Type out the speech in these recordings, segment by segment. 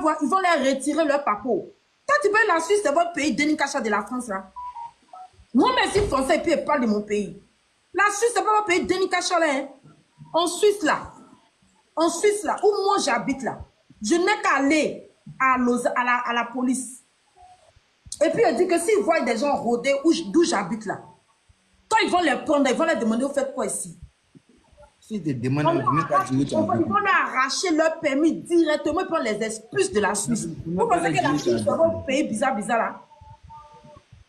voir, ils vont leur retirer leur papo. Quand tu veux la Suisse, c'est votre pays, Denis Kacha de la France, là. Moi, merci français, et puis il parle de mon pays. La Suisse, c'est pas votre pays, Denis Kacha, là. Hein. En Suisse, là, où moi j'habite, là, je n'ai qu'à aller à la police. Et puis, il dit que s'ils voient des gens rôder d'où j'habite, là, quand ils vont les prendre, ils vont leur demander, vous faites quoi ici? Si te demandent, ils vont leur arracher leur permis directement, et puis on les expulse de la Suisse. Vous pensez que la Suisse, c'est un pays bizarre, là?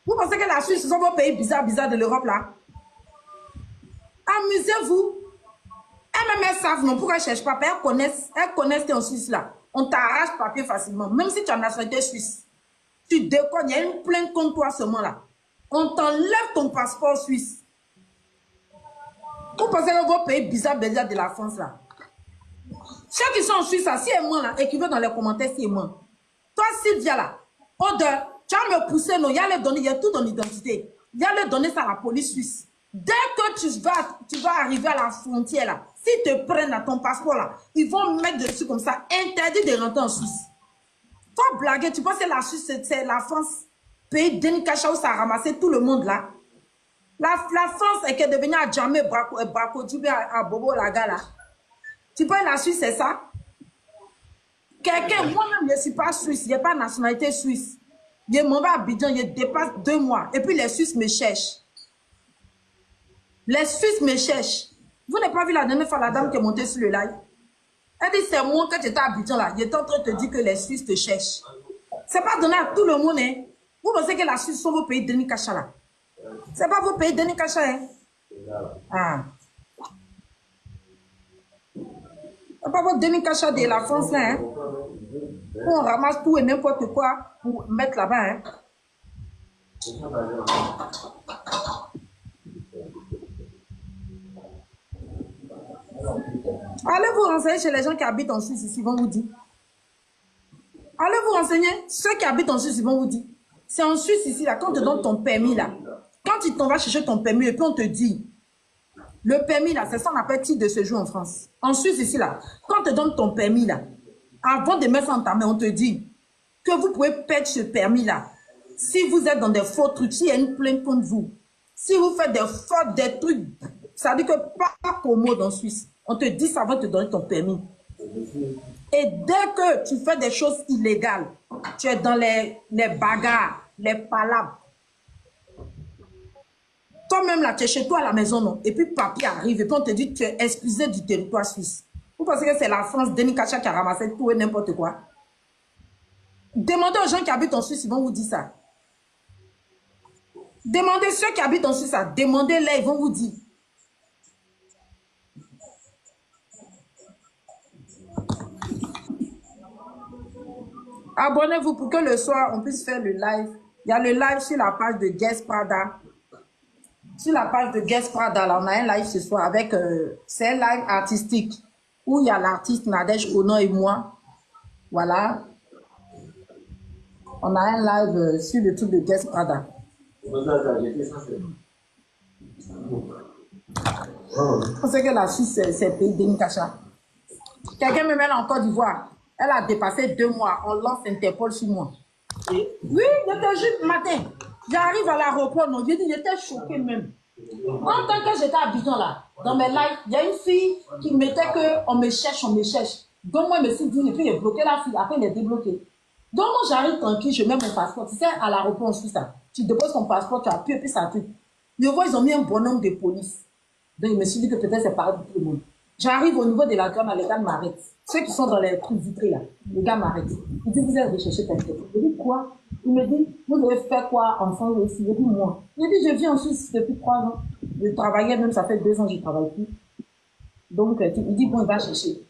Vous pensez que la Suisse, c'est un pays bizarre de l'Europe, là? Amusez-vous. Elles-mêmes, elles savent, non, pourquoi elles ne cherchent pas? Elles connaissent tes en Suisse, là. On t'arrache papier facilement. Même si tu as nationalité suisse. Tu déconnes, il y a une plainte contre toi seulement, là. On t'enlève ton passeport suisse. Vous pensez que vos pays bizarres de la France, là? Ceux qui sont en Suisse, là, si et moi, là, écrivez dans les commentaires si et moi. Toi, Sylvia, là, Odeur, tu vas me pousser, non, il y a les données, il y a tout dans l'identité. Il y a les données, ça à la police suisse. Dès que tu vas arriver à la frontière, là, s'ils te prennent à ton passeport, là, ils vont mettre dessus comme ça, interdit de rentrer en Suisse. Toi, blaguer, tu penses que la Suisse, c'est la France, pays Denis Kacha où ça a ramassé tout le monde, là. La France est devenue à Djamé, Brako, à Bobo Laga, là. Tu penses que la Suisse, c'est ça? Quelqu'un, moi-même, je ne suis pas suisse, je n'ai pas de nationalité suisse. Je m'en vais à Abidjan, je dépasse 2 mois. Et puis les Suisses me cherchent. Les Suisses me cherchent. Vous n'avez pas vu la dernière fois la dame qui est montée sur le live? Elle dit, c'est moi, quand j'étais à Abidjan, là, j'étais en train de te dire que les Suisses te cherchent. Ce n'est pas donné à tout le monde, hein. Vous pensez que la Suisse sont vos pays Denis Kacha, là? Ce n'est pas vos pays Denis Kacha, hein. Ah. Ce n'est pas votre Denis Kacha de la France, là, hein. On ramasse tout et n'importe quoi pour mettre là-bas, hein. Allez vous renseigner chez les gens qui habitent en Suisse ici, ils vont vous dire. Allez vous renseigner, ceux qui habitent en Suisse, ils vont vous dire. C'est en Suisse ici, là, quand on te donne ton permis, là, quand tu t'en vas chercher ton permis, et puis on te dit, le permis, là, c'est ça qu'on appelle titre de séjour en France. En Suisse ici, là, quand on te donne ton permis, là, avant de mettre ça en ta main, on te dit que vous pouvez perdre ce permis-là. Si vous êtes dans des faux trucs, s'il y a une plainte contre vous, si vous faites des fautes, des trucs, ça veut dire que pas commode en Suisse. On te dit ça va te donner ton permis. Et dès que tu fais des choses illégales, tu es dans les bagarres, les palabres. Toi-même là, tu es chez toi à la maison, non? Et puis papier arrive, et puis on te dit que tu es exclusé du territoire suisse. Vous pensez que c'est la France, Denis Kacha qui a ramassé tout et n'importe quoi? Demandez aux gens qui habitent en Suisse, ils vont vous dire ça. Demandez ceux qui habitent en Suisse, ça. Demandez-les, ils vont vous dire. Abonnez-vous pour que le soir, on puisse faire le live. Il y a le live sur la page de Guest Prada. Sur la page de Guest Prada, là, on a un live ce soir avec... c'est un live artistique où il y a l'artiste Nadège Konan et moi. Voilà. On a un live sur le truc de Guest Prada. On sait que la Suisse, c'est le pays Denis Kacha. Quelqu'un me met là en Côte d'Ivoire. Elle a dépassé 2 mois. On lance Interpol sur moi. Oui, j'étais juste matin. J'arrive à l'aéroport, non, j'étais choquée même. En tant que j'étais à Abidjan là, dans mes lives, il y a une fille qui mettait qu'on me cherche, on me cherche. Donc moi, je me suis dit, et puis j'ai bloqué la fille, après elle est débloquée. Donc moi, j'arrive tranquille, je mets mon passeport. Tu sais, à l'aéroport en Suisse, tu déposes ton passeport, tu appuies, et puis ça truc. Je vois, ils ont mis un bonhomme de police. Donc je me suis dit que peut-être c'est pareil pour tout le monde. J'arrive au niveau de la gamme, les gars m'arrêtent. Ceux qui sont dans les trucs vitrés là, les gars m'arrêtent. Ils disent, vous êtes recherché quelqu'un. Je dis quoi? Il me dit, vous devez faire quoi en France aussi? Je dis, moi. Je dis, je vis en Suisse depuis 3 ans. Je travaillais même, ça fait 2 ans que je ne travaille plus. Donc, il dit, bon, il va chercher.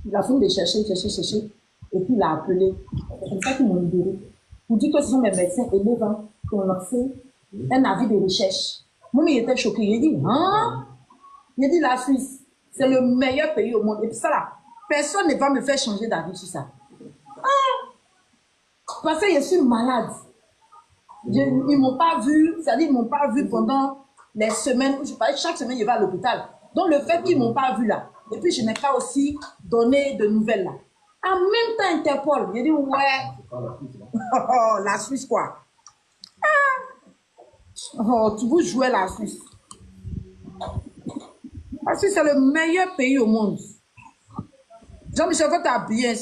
Il a fini de chercher. Et puis, il a appelé. C'est comme ça qu'ils m'ont libéré. Pour dire que ce sont mes médecins élèves qui ont lancé un avis de recherche. Moi, il était choqué. Il dit, hein? Il dit, la Suisse, c'est le meilleur pays au monde. Et puis ça là, personne ne va me faire changer d'avis sur ça. Ah! Parce que je suis malade. Ils ne m'ont pas vu, c'est-à-dire ils ne m'ont pas vu pendant les semaines où je parlais. Chaque semaine, je vais à l'hôpital. Donc le fait qu'ils ne m'ont pas vu là, et puis je n'ai pas aussi donné de nouvelles là. En même temps, Interpol. J'ai dit, ouais. Oh, la Suisse, quoi. Oh, tu vous jouez la Suisse. La Suisse, c'est le meilleur pays au monde. Jean-Michel, faut t'habiller.